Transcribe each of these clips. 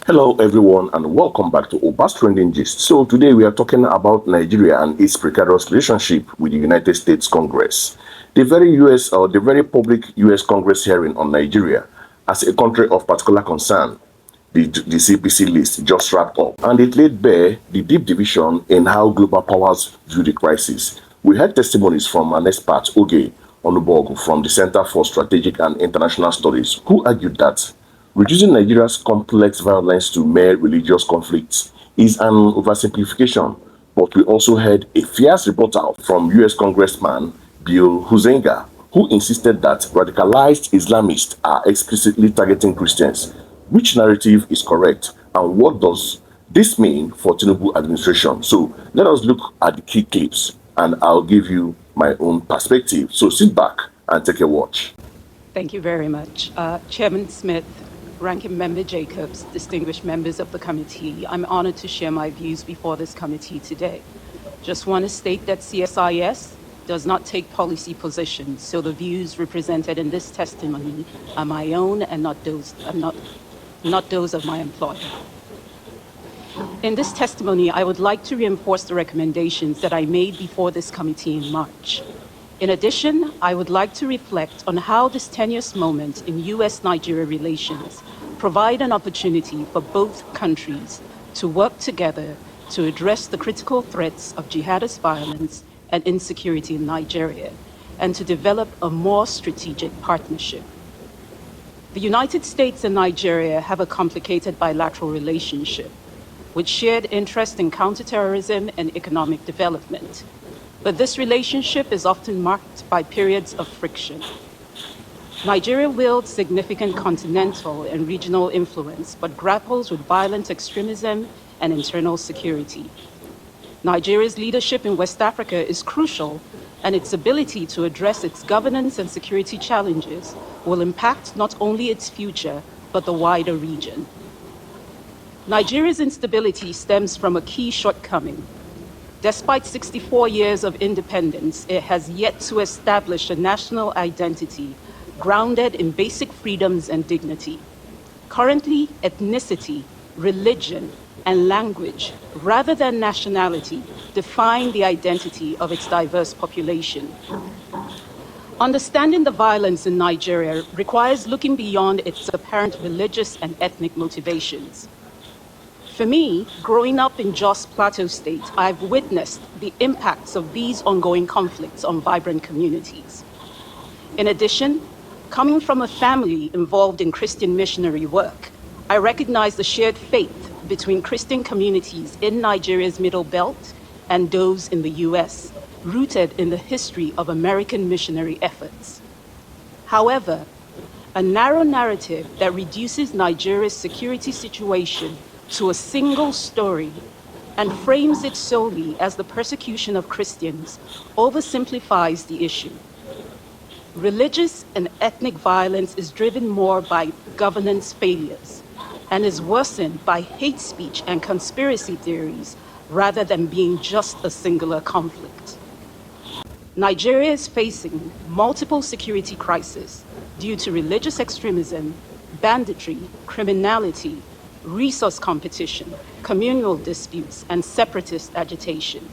Hello everyone and welcome back to Oba's Trending Gist. So today we are talking about Nigeria and its precarious relationship with the United States Congress. The very public US Congress hearing on Nigeria as a country of particular concern, the CPC list just wrapped up, and it laid bare the deep division in how global powers view the crisis. We heard testimonies from an expert, Oge Onubogu from the Center for Strategic and International Studies, who argued that reducing Nigeria's complex violence to mere religious conflicts is an oversimplification, but we also heard a fierce rebuttal from US Congressman Bill Huizenga, who insisted that radicalized Islamists are explicitly targeting Christians. Which narrative is correct, and what does this mean for Tinubu administration? So let us look at the key clips, and I'll give you my own perspective. So sit back and take a watch. Thank you very much. Chairman Smith, Ranking Member Jacobs, distinguished members of the committee, I'm honored to share my views before this committee today. Just want to state that CSIS does not take policy positions, so the views represented in this testimony are my own and not those of my employer. In this testimony, I would like to reinforce the recommendations that I made before this committee in March. In addition, I would like to reflect on how this tenuous moment in US-Nigeria relations provide an opportunity for both countries to work together to address the critical threats of jihadist violence and insecurity in Nigeria, and to develop a more strategic partnership. The United States and Nigeria have a complicated bilateral relationship with shared interest in counterterrorism and economic development. But this relationship is often marked by periods of friction. Nigeria wields significant continental and regional influence, but grapples with violent extremism and internal security. Nigeria's leadership in West Africa is crucial, and its ability to address its governance and security challenges will impact not only its future, but the wider region. Nigeria's instability stems from a key shortcoming. Despite 64 years of independence, it has yet to establish a national identity grounded in basic freedoms and dignity. Currently, ethnicity, religion, and language, rather than nationality, define the identity of its diverse population. Understanding the violence in Nigeria requires looking beyond its apparent religious and ethnic motivations. For me, growing up in Jos Plateau State, I've witnessed the impacts of these ongoing conflicts on vibrant communities. In addition, coming from a family involved in Christian missionary work, I recognize the shared faith between Christian communities in Nigeria's Middle Belt and those in the US, rooted in the history of American missionary efforts. However, a narrow narrative that reduces Nigeria's security situation to a single story and frames it solely as the persecution of Christians oversimplifies the issue. Religious and ethnic violence is driven more by governance failures and is worsened by hate speech and conspiracy theories rather than being just a singular conflict. Nigeria is facing multiple security crises due to religious extremism, banditry, criminality, resource competition, communal disputes, and separatist agitation.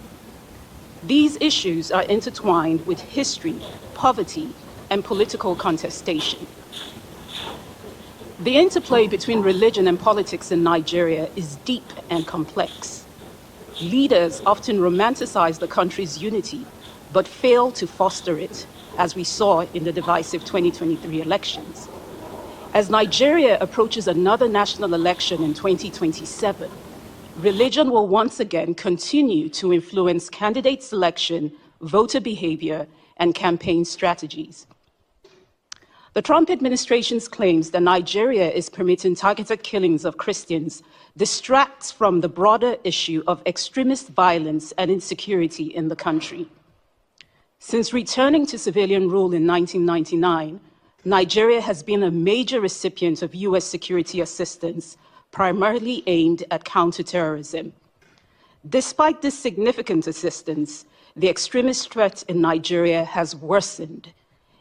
These issues are intertwined with history, poverty, and political contestation. The interplay between religion and politics in Nigeria is deep and complex. Leaders often romanticize the country's unity, but fail to foster it, as we saw in the divisive 2023 elections. As Nigeria approaches another national election in 2027, religion will once again continue to influence candidate selection, voter behavior, and campaign strategies. The Trump administration's claims that Nigeria is permitting targeted killings of Christians distracts from the broader issue of extremist violence and insecurity in the country. Since returning to civilian rule in 1999, Nigeria has been a major recipient of US security assistance, primarily aimed at counterterrorism. Despite this significant assistance, the extremist threat in Nigeria has worsened,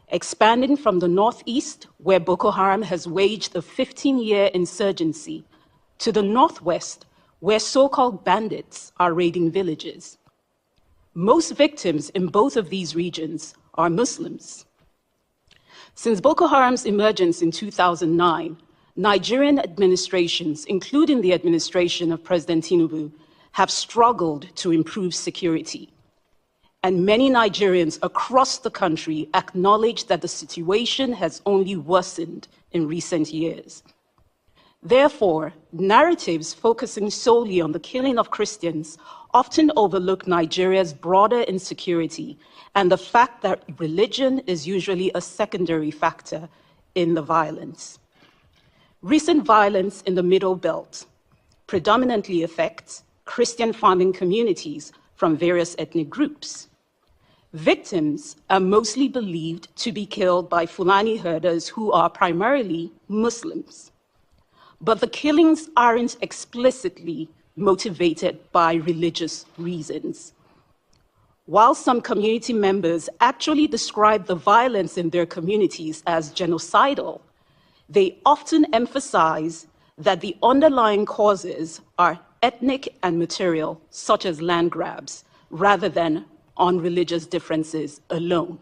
expanding from the northeast, where Boko Haram has waged a 15-year insurgency, to the northwest, where so-called bandits are raiding villages. Most victims in both of these regions are Muslims. Since Boko Haram's emergence in 2009, Nigerian administrations, including the administration of President Tinubu, have struggled to improve security. And many Nigerians across the country acknowledge that the situation has only worsened in recent years. Therefore, narratives focusing solely on the killing of Christians often overlook Nigeria's broader insecurity and the fact that religion is usually a secondary factor in the violence. Recent violence in the Middle Belt predominantly affects Christian farming communities from various ethnic groups. Victims are mostly believed to be killed by Fulani herders who are primarily Muslims. But the killings aren't explicitly motivated by religious reasons. While some community members actually describe the violence in their communities as genocidal, they often emphasize that the underlying causes are ethnic and material, such as land grabs, rather than on religious differences alone.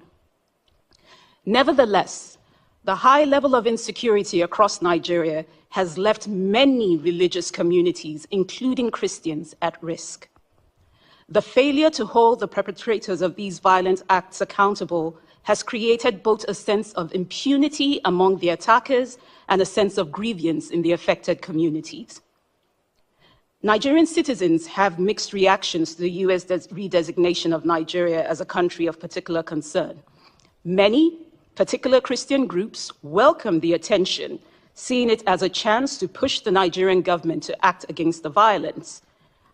Nevertheless, the high level of insecurity across Nigeria has left many religious communities, including Christians, at risk. The failure to hold the perpetrators of these violent acts accountable has created both a sense of impunity among the attackers and a sense of grievance in the affected communities. Nigerian citizens have mixed reactions to the US redesignation of Nigeria as a country of particular concern. Many particular Christian groups welcome the attention, seeing it as a chance to push the Nigerian government to act against the violence.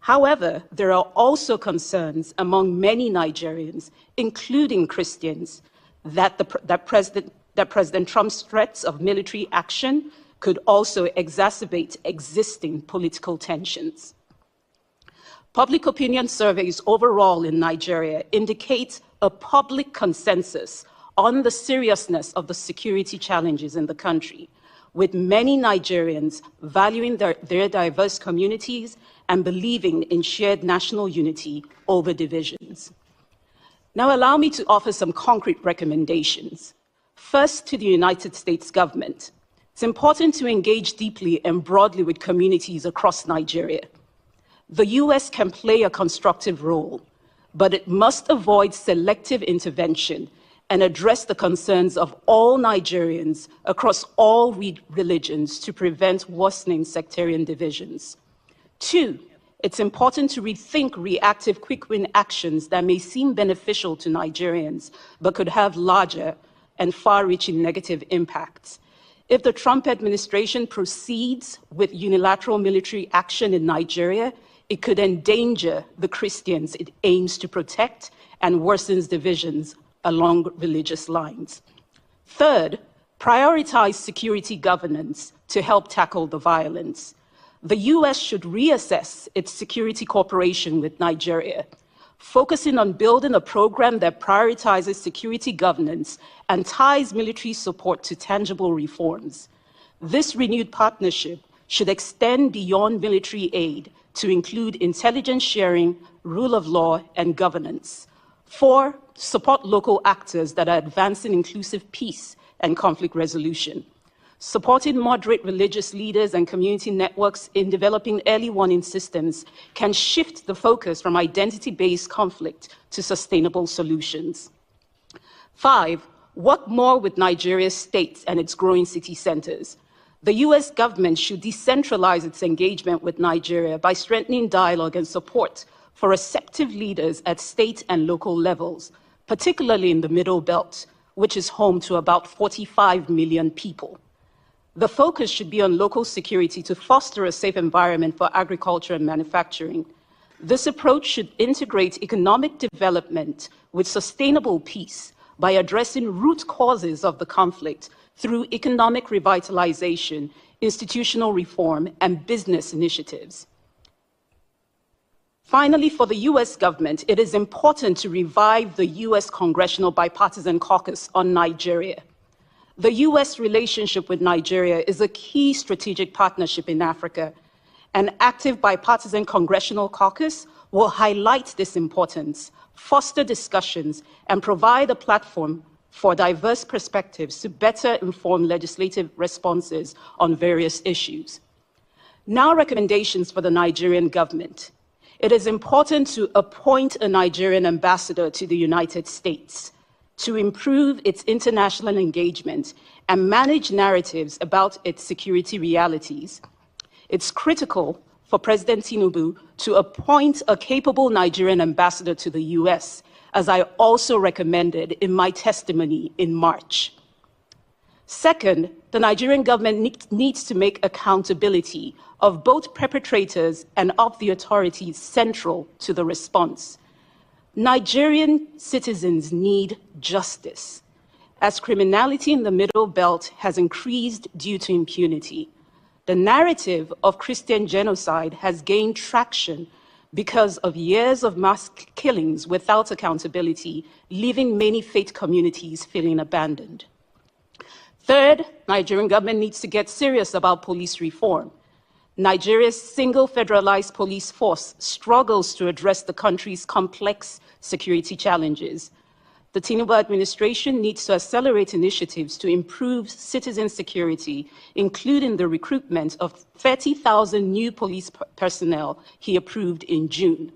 However, there are also concerns among many Nigerians, including Christians, that President Trump's threats of military action could also exacerbate existing political tensions. Public opinion surveys overall in Nigeria indicate a public consensus on the seriousness of the security challenges in the country, with many Nigerians valuing their diverse communities and believing in shared national unity over divisions. Now allow me to offer some concrete recommendations. First, to the United States government. It's important to engage deeply and broadly with communities across Nigeria. The US can play a constructive role, but it must avoid selective intervention and address the concerns of all Nigerians across all religions to prevent worsening sectarian divisions. Two, it's important to rethink reactive quick-win actions that may seem beneficial to Nigerians, but could have larger and far-reaching negative impacts. If the Trump administration proceeds with unilateral military action in Nigeria, it could endanger the Christians it aims to protect and worsens divisions along religious lines. Third, prioritize security governance to help tackle the violence. The US should reassess its security cooperation with Nigeria, focusing on building a program that prioritizes security governance and ties military support to tangible reforms. This renewed partnership should extend beyond military aid to include intelligence sharing, rule of law, and governance. 4, support local actors that are advancing inclusive peace and conflict resolution. Supporting moderate religious leaders and community networks in developing early warning systems can shift the focus from identity-based conflict to sustainable solutions. 5, work more with Nigeria's states and its growing city centers. The US government should decentralize its engagement with Nigeria by strengthening dialogue and support for receptive leaders at state and local levels, particularly in the Middle Belt, which is home to about 45 million people. The focus should be on local security to foster a safe environment for agriculture and manufacturing. This approach should integrate economic development with sustainable peace by addressing root causes of the conflict through economic revitalization, institutional reform, and business initiatives. Finally, for the US government, it is important to revive the US Congressional Bipartisan Caucus on Nigeria. The US relationship with Nigeria is a key strategic partnership in Africa, An active bipartisan congressional caucus will highlight this importance, foster discussions, and provide a platform for diverse perspectives to better inform legislative responses on various issues. Now, recommendations for the Nigerian government. It is important to appoint a Nigerian ambassador to the United States to improve its international engagement and manage narratives about its security realities. It's critical for President Tinubu to appoint a capable Nigerian ambassador to the US, as I also recommended in my testimony in March. Second, the Nigerian government needs to make accountability of both perpetrators and of the authorities central to the response. Nigerian citizens need justice, as criminality in the Middle Belt has increased due to impunity. The narrative of Christian genocide has gained traction because of years of mass killings without accountability, leaving many faith communities feeling abandoned. Third, Nigerian government needs to get serious about police reform. Nigeria's single federalized police force struggles to address the country's complex security challenges. The Tinubu administration needs to accelerate initiatives to improve citizen security, including the recruitment of 30,000 new police personnel he approved in June.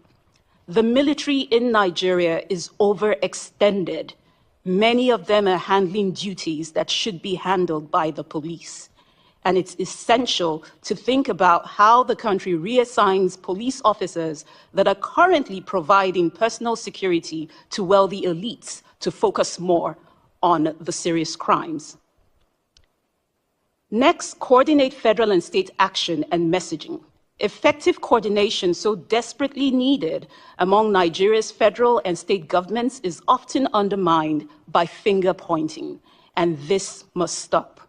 The military in Nigeria is overextended. Many of them are handling duties that should be handled by the police. And it's essential to think about how the country reassigns police officers that are currently providing personal security to wealthy elites to focus more on the serious crimes. Next, coordinate federal and state action and messaging. Effective coordination so desperately needed among Nigeria's federal and state governments is often undermined by finger pointing, and this must stop.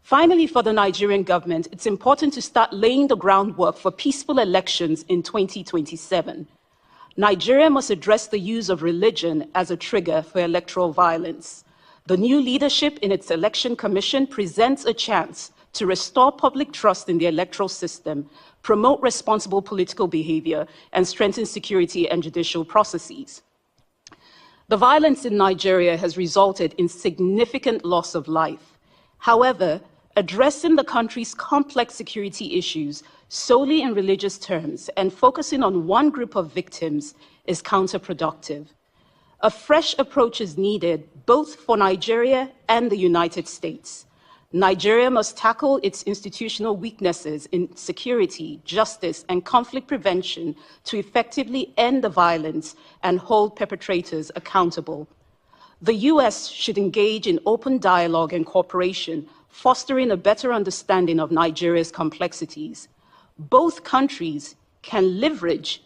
Finally, for the Nigerian government, it's important to start laying the groundwork for peaceful elections in 2027. Nigeria must address the use of religion as a trigger for electoral violence. The new leadership in its election commission presents a chance to restore public trust in the electoral system, promote responsible political behavior, and strengthen security and judicial processes. The violence in Nigeria has resulted in significant loss of life. However, addressing the country's complex security issues solely in religious terms and focusing on one group of victims is counterproductive. A fresh approach is needed both for Nigeria and the United States. Nigeria must tackle its institutional weaknesses in security, justice, and conflict prevention to effectively end the violence and hold perpetrators accountable. The US should engage in open dialogue and cooperation, fostering a better understanding of Nigeria's complexities. Both countries can leverage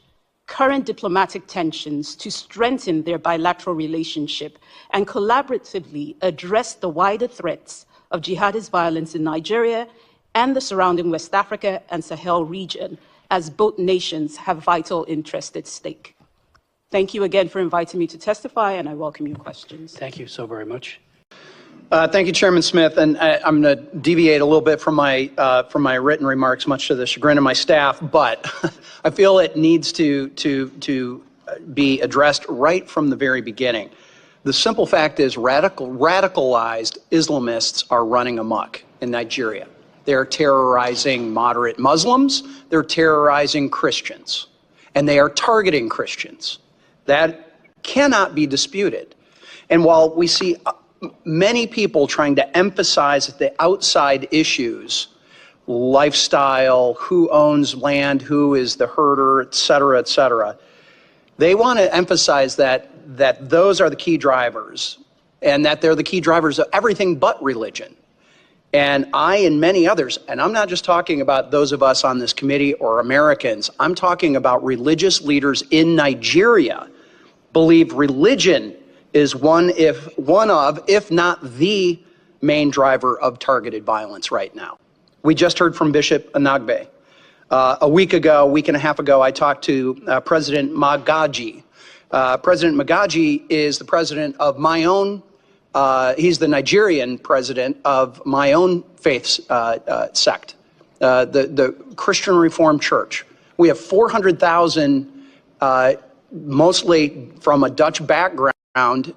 current diplomatic tensions to strengthen their bilateral relationship and collaboratively address the wider threats of jihadist violence in Nigeria and the surrounding West Africa and Sahel region, as both nations have vital interests at stake. Thank you again for inviting me to testify, and I welcome your questions. Thank you so very much. Thank you, Chairman Smith. And I'm going to deviate a little bit from my written remarks, much to the chagrin of my staff, but I feel it needs to be addressed right from the very beginning. The simple fact is radicalized Islamists are running amok in Nigeria. They're terrorizing moderate Muslims, they're terrorizing Christians, and they are targeting Christians. That cannot be disputed. And while we see many people trying to emphasize the outside issues, lifestyle, who owns land, who is the herder, et cetera, they want to emphasize that those are the key drivers and that they're the key drivers of everything but religion. And I and many others, and I'm not just talking about those of us on this committee or Americans, I'm talking about religious leaders in Nigeria, believe religion is one of, if not the main driver of targeted violence right now. We just heard from Bishop Anagbe. A week and a half ago, I talked to President Magaji. President Magaji is the president of my own, he's the Nigerian president of my own faith sect. the Christian Reformed Church. We have 400,000, mostly from a Dutch background,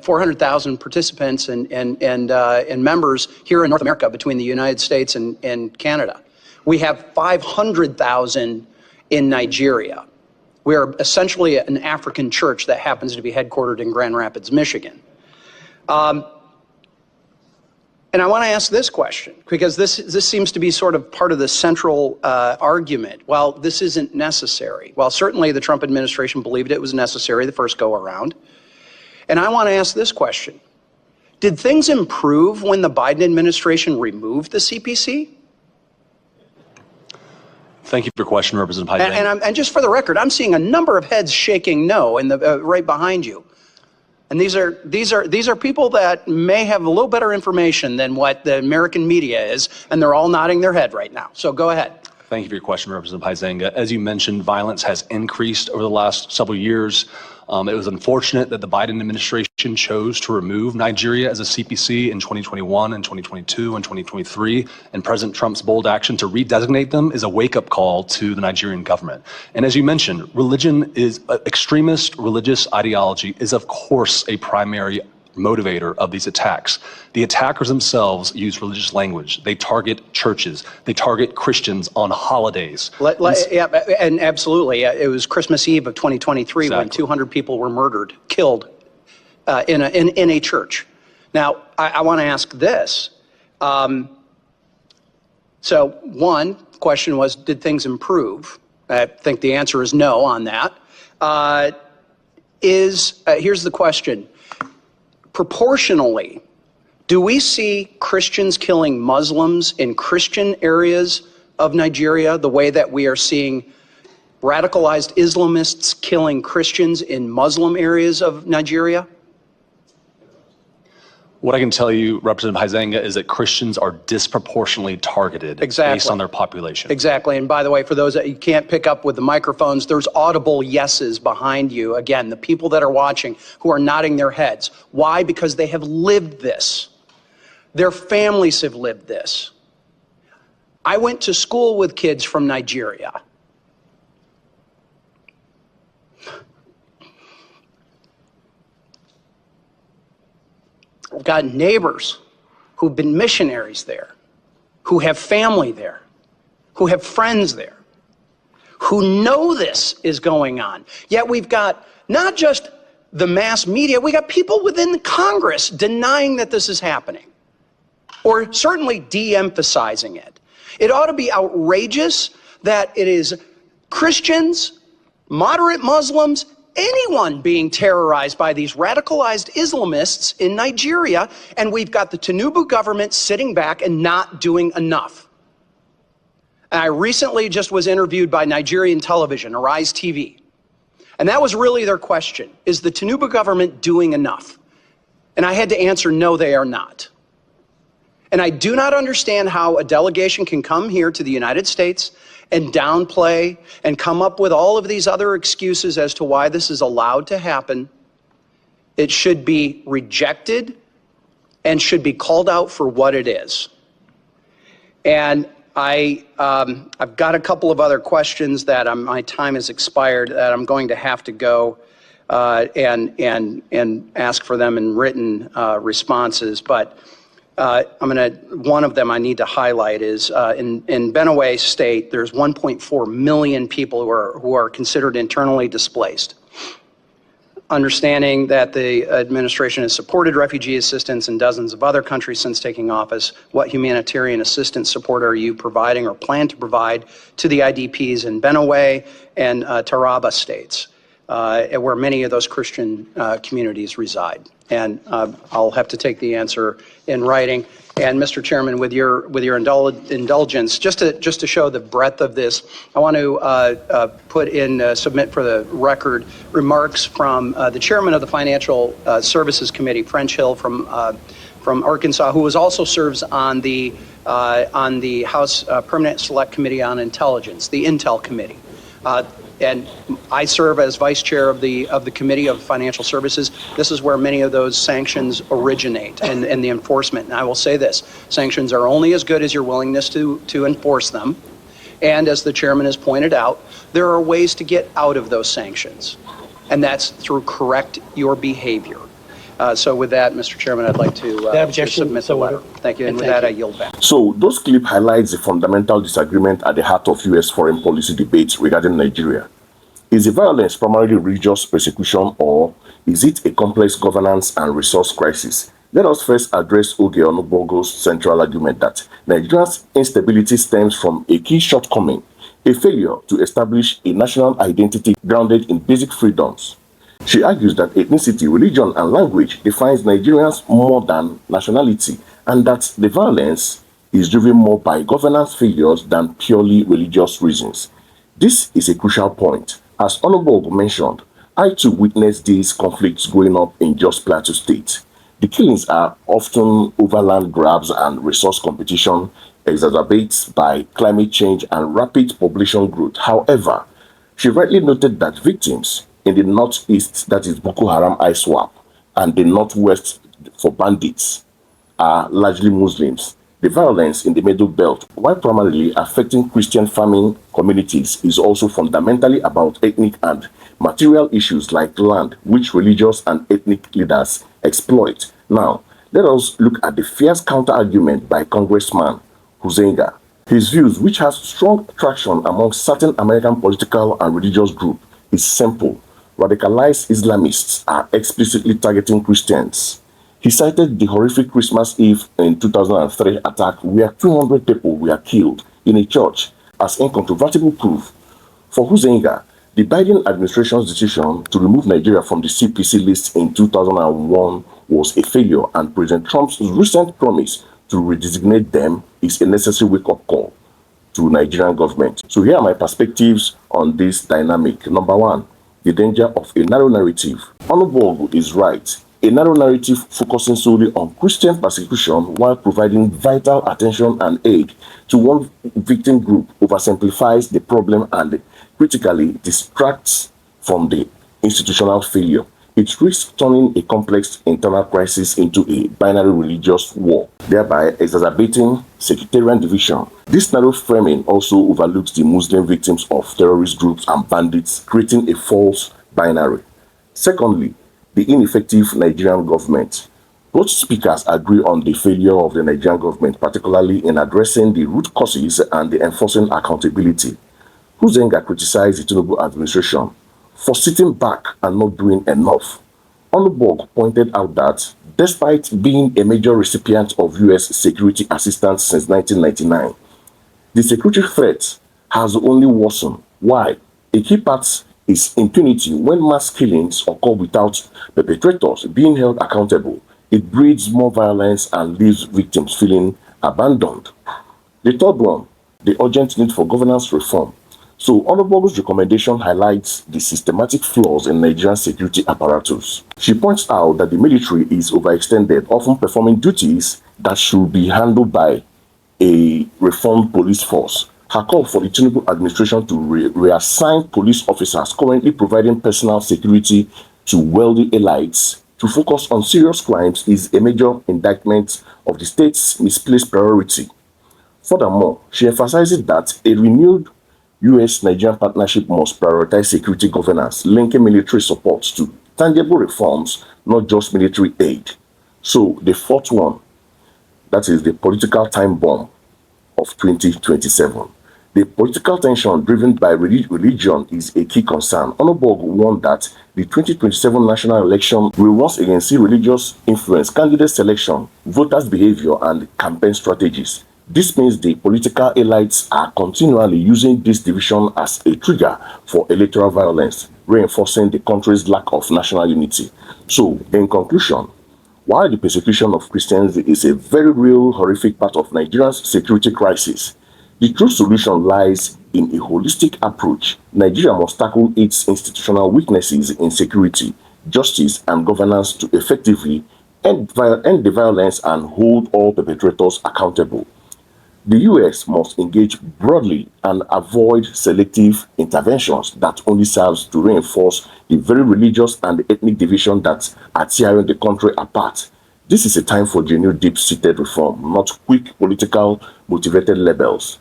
400,000 participants and members here in North America between the United States and Canada. We have 500,000 in Nigeria. We are essentially an African church that happens to be headquartered in Grand Rapids, Michigan. And I want to ask this question, because this seems to be sort of part of the central argument. Well, this isn't necessary. Well, certainly the Trump administration believed it was necessary the first go around. And I want to ask this question. Did things improve when the Biden administration removed the CPC? Thank you for your question, Representative Huizenga. And just for the record, I'm seeing a number of heads shaking no in the right behind you. And these are people that may have a little better information than what the American media is, and they're all nodding their head right now. So go ahead. Thank you for your question, Representative Huizenga. As you mentioned, violence has increased over the last several years. It was unfortunate that the Biden administration chose to remove Nigeria as a CPC in 2021 and 2022 and 2023, and President Trump's bold action to redesignate them is a wake-up call to the Nigerian government. And as you mentioned, extremist religious ideology is of course a primary motivator of these attacks. The attackers themselves use religious language. They target churches. They target Christians on holidays. Yeah, and absolutely. It was Christmas Eve of 2023 Exactly. when 200 people were murdered, killed in a church. Now, I want to ask this. So one question was, did things improve? I think the answer is no on that. Here's the question. Proportionally, do we see Christians killing Muslims in Christian areas of Nigeria the way that we are seeing radicalized Islamists killing Christians in Muslim areas of Nigeria? What I can tell you, Representative Huizenga, is that Christians are disproportionately targeted based on their population. Exactly. And by the way, for those that you can't pick up with the microphones, there's audible yeses behind you. Again, the people that are watching who are nodding their heads. Why? Because they have lived this. Their families have lived this. I went to school with kids from Nigeria. I've got neighbors who've been missionaries there, who have family there, who have friends there, who know this is going on. Yet we've got not just the mass media, we got people within the Congress denying that this is happening, or certainly de-emphasizing it. It ought to be outrageous that it is Christians, moderate Muslims, anyone being terrorized by these radicalized Islamists in Nigeria, and we've got the Tinubu government sitting back and not doing enough. And I recently just was interviewed by Nigerian television, Arise TV, and that was really their question. Is the Tinubu government doing enough? And I had to answer, no, they are not. And I do not understand how a delegation can come here to the United States and downplay and come up with all of these other excuses as to why this is allowed to happen. It should be rejected and should be called out for what it is. And I've got a couple of other questions that my time has expired that I'm going to have to go and ask for them in written responses. But one of them I need to highlight is in Benue State, there's 1.4 million people who are considered internally displaced. Understanding that the administration has supported refugee assistance in dozens of other countries since taking office, what humanitarian assistance support are you providing or plan to provide to the IDPs in Benue and Taraba states, where many of those Christian communities reside? And I'll have to take the answer in writing. And Mr. Chairman, with your indulgence, just to show the breadth of this, I want to submit for the record remarks from the chairman of the Financial Services Committee, French Hill from Arkansas, who also serves on the House Permanent Select Committee on Intelligence, the Intel Committee. And I serve as vice chair of the Committee of Financial Services. This is where many of those sanctions originate and the enforcement. And I will say this, sanctions are only as good as your willingness to enforce them. And as the chairman has pointed out, there are ways to get out of those sanctions. And that's through correct your behavior. So with that, Mr. Chairman, I'd like to submit the letter. Thank you. And with that, I yield back. So those clip highlights the fundamental disagreement at the heart of U.S. foreign policy debates regarding Nigeria. Is the violence primarily religious persecution, or is it a complex governance and resource crisis? Let us first address Oge Onubogu's central argument that Nigeria's instability stems from a key shortcoming, a failure to establish a national identity grounded in basic freedoms. She argues that ethnicity, religion, and language defines Nigerians more than nationality, and that the violence is driven more by governance failures than purely religious reasons. This is a crucial point. As Onubogu mentioned, I too witnessed these conflicts growing up in Jos Plateau State. The killings are often over land grabs and resource competition exacerbated by climate change and rapid population growth. However, she rightly noted that victims in the northeast, that is Boko Haram ISWAP, and the northwest for bandits, are largely Muslims. The violence in the Middle Belt, while primarily affecting Christian farming communities, is also fundamentally about ethnic and material issues like land, which religious and ethnic leaders exploit. Now, let us look at the fierce counter-argument by Congressman Huizenga. His views, which has strong traction among certain American political and religious groups, is simple. Radicalized Islamists are explicitly targeting Christians. He cited the horrific Christmas Eve in 2003 attack where 200 people were killed in a church as incontrovertible proof. For Huizenga, the Biden administration's decision to remove Nigeria from the CPC list in 2001 was a failure, and President Trump's recent promise to redesignate them is a necessary wake-up call to Nigerian government. So here are my perspectives on this dynamic. Number one, the danger of a narrow narrative. Onubogu is right. A narrow narrative focusing solely on Christian persecution while providing vital attention and aid to one victim group oversimplifies the problem and critically distracts from the institutional failure. It risks turning a complex internal crisis into a binary religious war, thereby exacerbating sectarian division. This narrow framing also overlooks the Muslim victims of terrorist groups and bandits, creating a false binary. Secondly, the ineffective Nigerian government. Both speakers agree on the failure of the Nigerian government, particularly in addressing the root causes and the enforcing accountability. Huizenga criticized the Tinubu administration for sitting back and not doing enough. Onubogu pointed out that despite being a major recipient of U.S. security assistance since 1999, the security threat has only worsened. Why? A key part is impunity. When mass killings occur without perpetrators being held accountable, it breeds more violence and leaves victims feeling abandoned. The third one, the urgent need for governance reform. So Onubogu's recommendation highlights the systematic flaws in Nigerian security apparatus. She points out that the military is overextended, often performing duties that should be handled by a reformed police force. Her call for the Tinubu administration to reassign police officers currently providing personal security to wealthy elites to focus on serious crimes is a major indictment of the state's misplaced priority. Furthermore, she emphasizes that a renewed U.S.-Nigerian partnership must prioritize security governance, linking military support to tangible reforms, not just military aid. So the fourth one, that is the political time bomb of 2027. The political tension driven by religion is a key concern. Onubogu warned that the 2027 national election will once again see religious influence, candidate selection, voters' behavior, and campaign strategies. This means the political elites are continually using this division as a trigger for electoral violence, reinforcing the country's lack of national unity. So, in conclusion, while the persecution of Christians is a very real, horrific part of Nigeria's security crisis, the true solution lies in a holistic approach. Nigeria must tackle its institutional weaknesses in security, justice, and governance to effectively end the violence and hold all perpetrators accountable. The US must engage broadly and avoid selective interventions that only serves to reinforce the very religious and ethnic division that are tearing the country apart. This is a time for genuine deep-seated reform, not quick political motivated labels.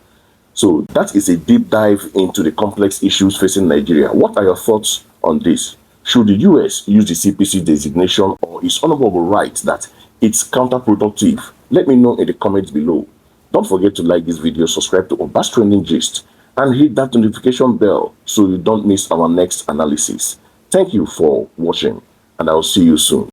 So that is a deep dive into the complex issues facing Nigeria. What are your thoughts on this? Should the US use the CPC designation, or is Onubogu right that it's counterproductive? Let me know in the comments below. Don't forget to like this video, subscribe to Obas Trending Gist, and hit that notification bell so you don't miss our next analysis. Thank you for watching, and I'll see you soon.